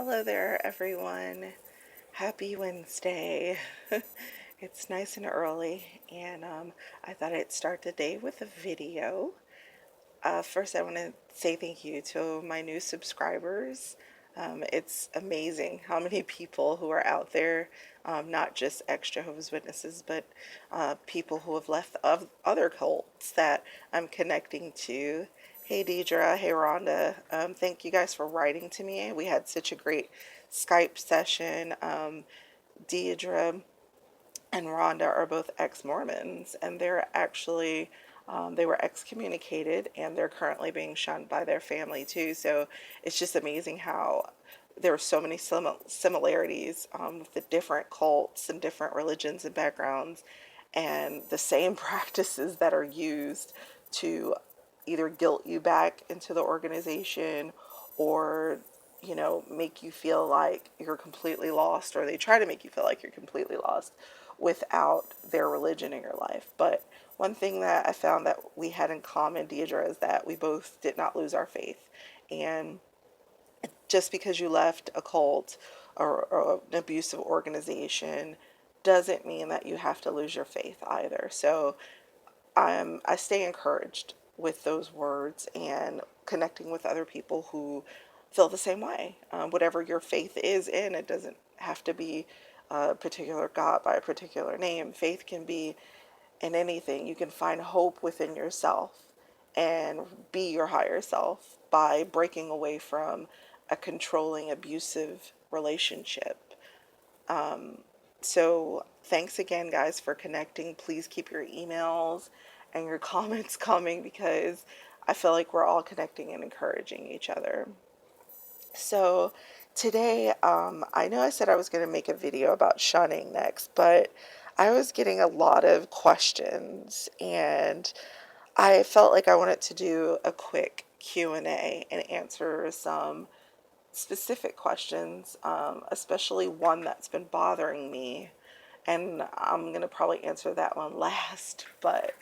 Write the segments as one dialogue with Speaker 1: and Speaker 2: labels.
Speaker 1: Hello there, everyone. Happy Wednesday. It's nice and early, and I thought I'd start the day with a video. First, I want to say thank you to my new subscribers. It's amazing how many people who are out there, not just ex-Jehovah's Witnesses, but people who have left of other cults that I'm connecting to. Hey Deidre, hey Rhonda. Thank you guys for writing to me. We had such a great Skype session. Deidre and Rhonda are both ex-Mormons, and they were excommunicated, and they're currently being shunned by their family too. So it's just amazing how there are so many similarities with the different cults and different religions and backgrounds, and the same practices that are used to either guilt you back into the organization or make you feel like you're completely lost, or they try to make you feel like you're completely lost without their religion in your life. But one thing that I found that we had in common, Deidre, is that we both did not lose our faith. And just because you left a cult or an abusive organization doesn't mean that you have to lose your faith either. So I stay encouraged with those words and connecting with other people who feel the same way. Whatever your faith is in, it doesn't have to be a particular God by a particular name. Faith can be in anything. You can find hope within yourself and be your higher self by breaking away from a controlling, abusive relationship. So thanks again, guys, for connecting. Please keep your emails and your comments coming because I feel like we're all connecting and encouraging each other. So today, I know I said I was going to make a video about shunning next, but I was getting a lot of questions, and I felt like I wanted to do a quick Q&A and answer some specific questions, especially one that's been bothering me. And I'm going to probably answer that one last. But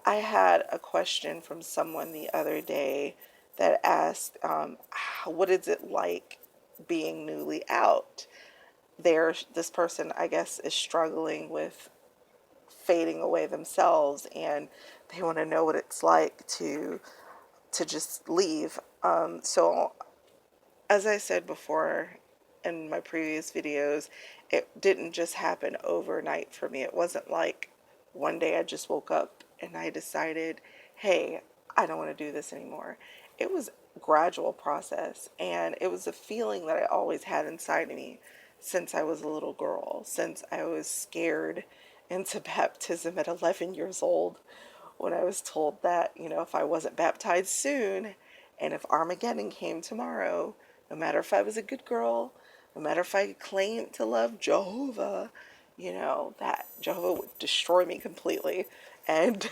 Speaker 1: I had a question from someone the other day that asked, what is it like being newly out? This person, I guess, is struggling with fading away themselves, and they want to know what it's like to just leave. So as I said before in my previous videos, it didn't just happen overnight for me. It wasn't like one day I just woke up and I decided, hey, I don't want to do this anymore. It was a gradual process, and it was a feeling that I always had inside of me since I was a little girl, since I was scared into baptism at 11 years old when I was told that, if I wasn't baptized soon and if Armageddon came tomorrow, no matter if I was a good girl, no matter if I claimed to love Jehovah, that Jehovah would destroy me completely. And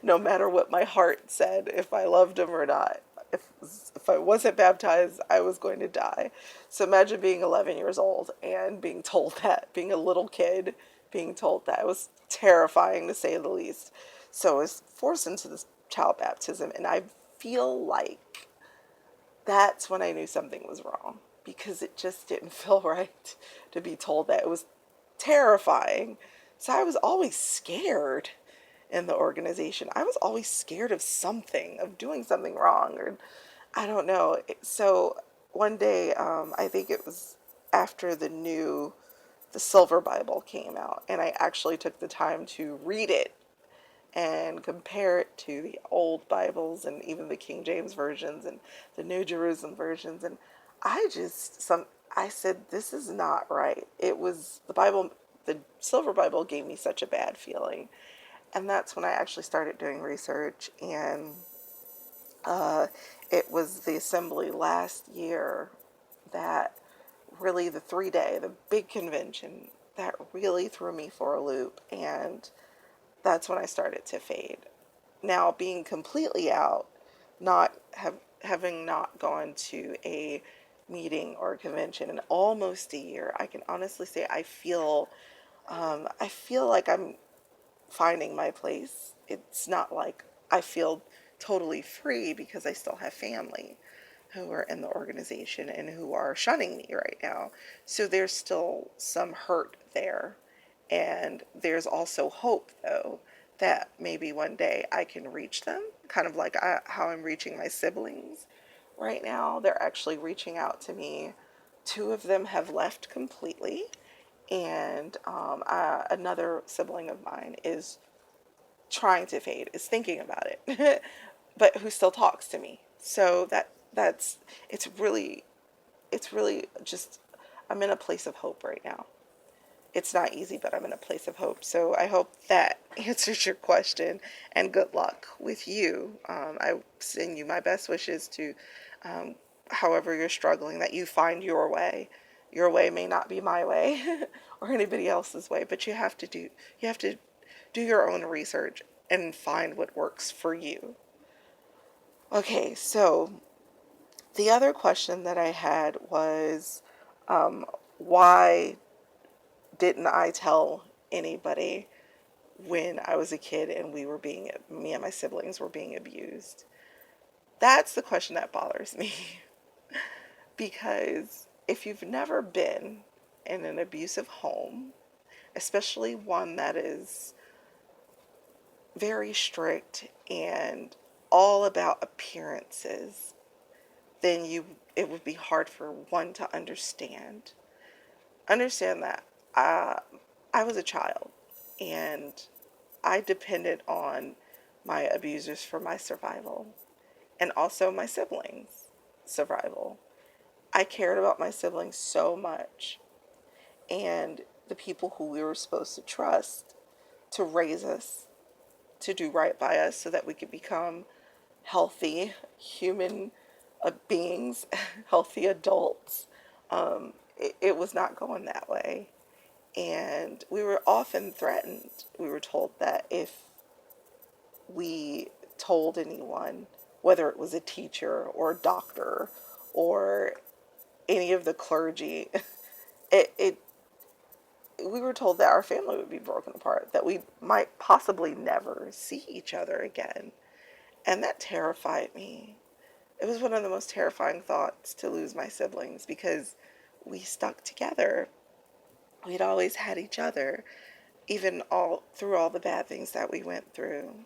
Speaker 1: no matter what my heart said, if I loved him or not, if, if I wasn't baptized, I was going to die. So imagine being 11 years old and being told that, being a little kid, being told that. It was terrifying to say the least. So I was forced into this child baptism, and I feel like that's when I knew something was wrong because it just didn't feel right to be told that. It was terrifying. So I was always scared in the organization. I was always scared of something, of doing something wrong, or I don't know. So one day, I think it was after the Silver Bible came out, and I actually took the time to read it and compare it to the old Bibles and even the King James versions and the New Jerusalem versions. And I said, this is not right. It was the Silver Bible gave me such a bad feeling. And that's when I actually started doing research, and uh, it was the assembly last year that really, the 3 day, the big convention, that really threw me for a loop, and that's when I started to fade. Now, being completely out, having not gone to a meeting or a convention in almost a year, I can honestly say I feel like I'm finding my place. It's not like I feel totally free because I still have family. who are in the organization and who are shunning me right now. So there's still some hurt there. And there's also hope, though, that maybe one day I can reach them, kind of like how I'm reaching my siblings right now. They're actually reaching out to me. Two of them have left completely, and another sibling of mine is trying to fade, is thinking about it, but who still talks to me. So that's it's really just, I'm in a place of hope right now. It's not easy, but I'm in a place of hope. So I hope that answers your question, and good luck with you. I send you my best wishes to, um, however you're struggling, that you find your way. Your way may not be my way or anybody else's way, but you have to do your own research and find what works for you. Okay, so the other question that I had was, why didn't I tell anybody when I was a kid and me and my siblings were being abused? That's the question that bothers me. Because if you've never been in an abusive home, especially one that is very strict and all about appearances, then it would be hard for one to understand that uh, I was a child, and I depended on my abusers for my survival, and also my siblings' survival. I cared about my siblings so much, and the people who we were supposed to trust to raise us, to do right by us so that we could become healthy human beings, healthy adults. It was not going that way. And we were often threatened. We were told that if we told anyone, whether it was a teacher or a doctor or any of the clergy, it we were told that our family would be broken apart, that we might possibly never see each other again. And that terrified me. It was one of the most terrifying thoughts to lose my siblings, because we stuck together. We'd always had each other, even all through all the bad things that we went through.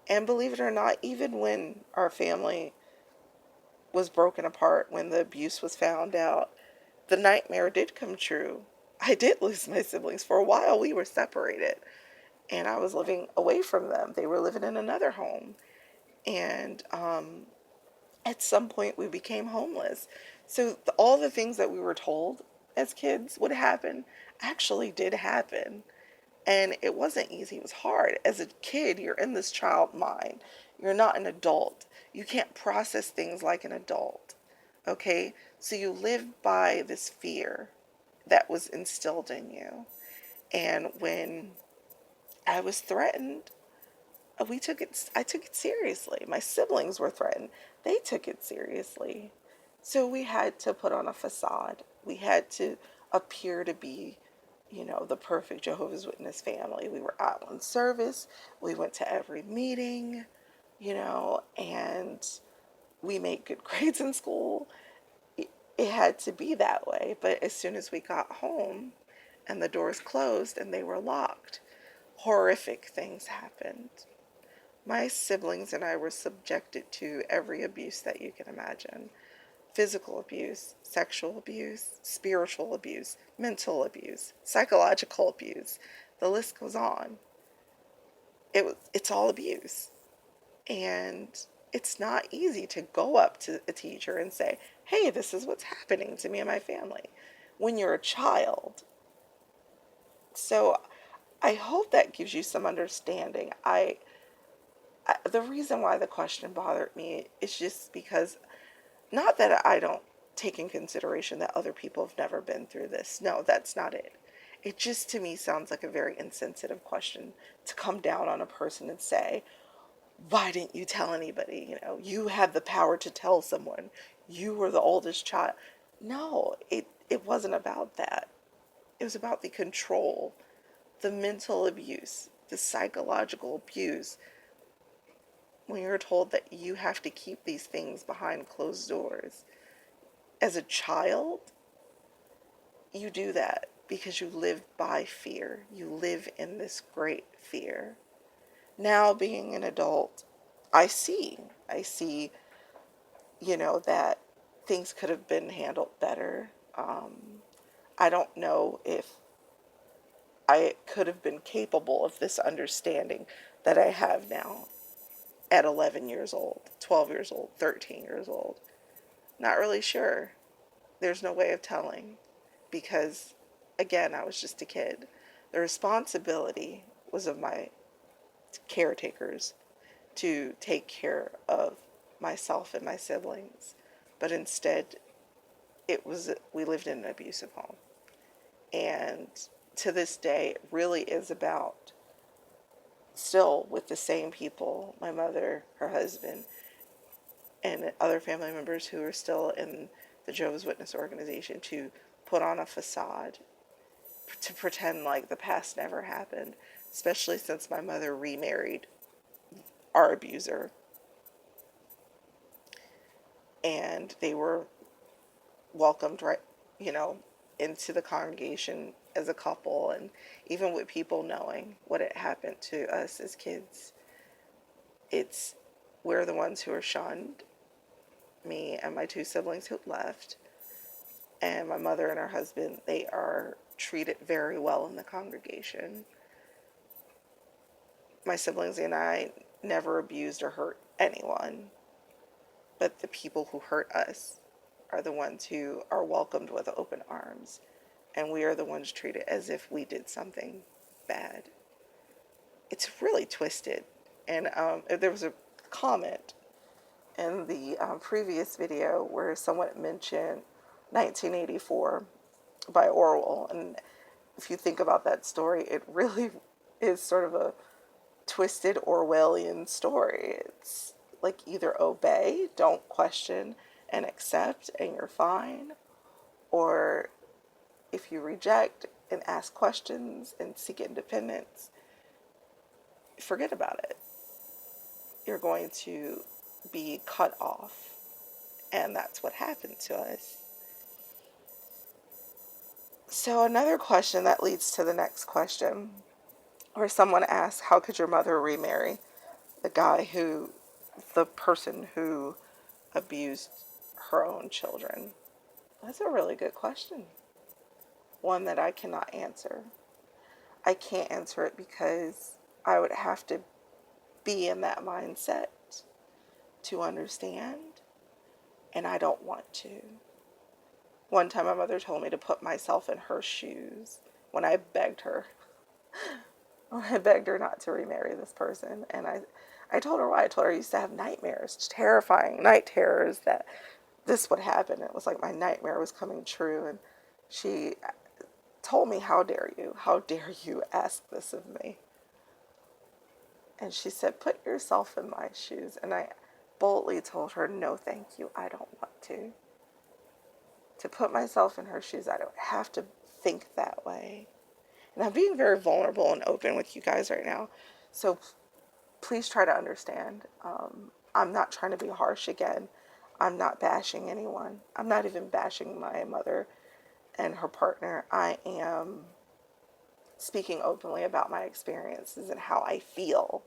Speaker 1: And believe it or not, even when our family was broken apart, when the abuse was found out, the nightmare did come true. I did lose my siblings. For a while, we were separated, and I was living away from them. They were living in another home. And at some point, we became homeless. So all the things that we were told as kids would happen actually did happen. And it wasn't easy, it was hard. As a kid, you're in this child mind. You're not an adult. You can't process things like an adult. Okay? So you live by this fear that was instilled in you. And when I was threatened, I took it seriously. My siblings were threatened. They took it seriously. So we had to put on a facade. We had to appear to be, the perfect Jehovah's Witness family. We were out on service. We went to every meeting, and we made good grades in school. It had to be that way. But as soon as we got home and the doors closed and they were locked, horrific things happened. My siblings and I were subjected to every abuse that you can imagine: physical abuse, sexual abuse, spiritual abuse, mental abuse, psychological abuse. The list goes on. It's all abuse. And it's not easy to go up to a teacher and say, "Hey, this is what's happening to me and my family," when you're a child. So I hope that gives you some understanding. The reason why the question bothered me is just because, not that I don't take in consideration that other people have never been through this. No, that's not it. It just, to me, sounds like a very insensitive question to come down on a person and say, "Why didn't you tell anybody? You had the power to tell someone. You were the oldest child." No, it wasn't about that. It was about the control, the mental abuse, the psychological abuse when you're told that you have to keep these things behind closed doors. As a child, you do that because you live by fear. You live in this great fear. Now, being an adult, I see, that things could have been handled better. I don't know if I could have been capable of this understanding that I have now at 11 years old, 12 years old, 13 years old. Not really sure. There's no way of telling because, again, I was just a kid. The responsibility was of my caretakers to take care of myself and my siblings, but instead, we lived in an abusive home. And to this day, it really is about still with the same people, my mother, her husband, and other family members who are still in the Jehovah's Witness organization, to put on a facade, to pretend like the past never happened, especially since my mother remarried our abuser. And they were welcomed right, you know, into the congregation as a couple, and even with people knowing what had happened to us as kids, it's we're the ones who are shunned, me and my two siblings who left, and my mother and her husband, they are treated very well in the congregation. My siblings and I never abused or hurt anyone, but the people who hurt us are the ones who are welcomed with open arms, and we are the ones treated as if we did something bad. It's really twisted. And there was a comment in the previous video where someone mentioned 1984 by Orwell. And if you think about that story, it really is sort of a twisted Orwellian story. It's like either obey, don't question, and accept, and you're fine, or if you reject and ask questions and seek independence, forget about it. You're going to be cut off. And that's what happened to us. So, another question that leads to the next question, where someone asks, how could your mother remarry the person who abused her own children? That's a really good question. One that I cannot answer. I can't answer it because I would have to be in that mindset to understand, and I don't want to. One time my mother told me to put myself in her shoes when I begged her. When I begged her not to remarry this person. And I told her why. I told her I used to have nightmares, terrifying night terrors that this would happen. It was like my nightmare was coming true. And she told me, how dare you ask this of me? And she said, put yourself in my shoes. And I boldly told her, no, thank you. I don't want to. To put myself in her shoes, I don't have to think that way. And I'm being very vulnerable and open with you guys right now. So please try to understand. I'm not trying to be harsh again. I'm not bashing anyone. I'm not even bashing my mother and her partner. I am speaking openly about my experiences and how I feel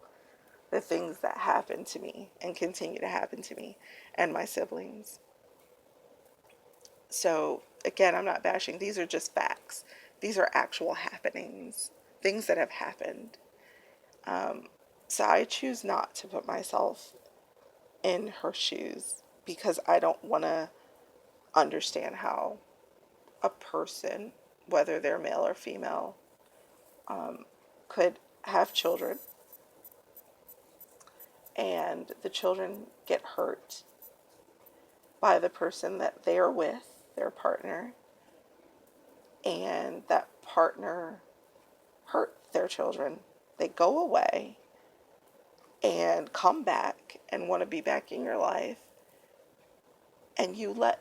Speaker 1: the things that happened to me and continue to happen to me and my siblings. So, again, I'm not bashing. These are just facts. These are actual happenings, things that have happened. So I choose not to put myself in her shoes because I don't want to understand how a person, whether they're male or female, could have children and the children get hurt by the person that they're with, their partner, and that partner hurt their children. They go away and come back and want to be back in your life, and you let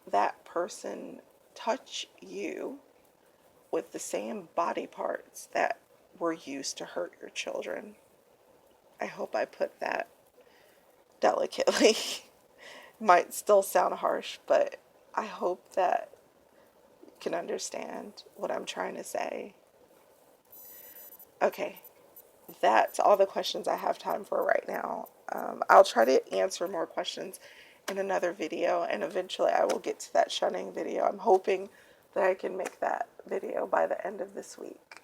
Speaker 1: that person touch you with the same body parts that were used to hurt your children. I hope I put that delicately. Might still sound harsh, but I hope that you can understand what I'm trying to say. Okay, that's all the questions I have time for right now. I'll try to answer more questions in another video, and eventually I will get to that shunning video. I'm hoping that I can make that video by the end of this week.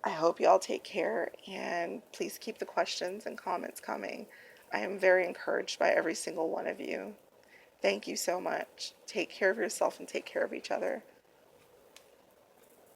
Speaker 1: I hope y'all take care, and please keep the questions and comments coming. I am very encouraged by every single one of you. Thank you so much. Take care of yourself and take care of each other.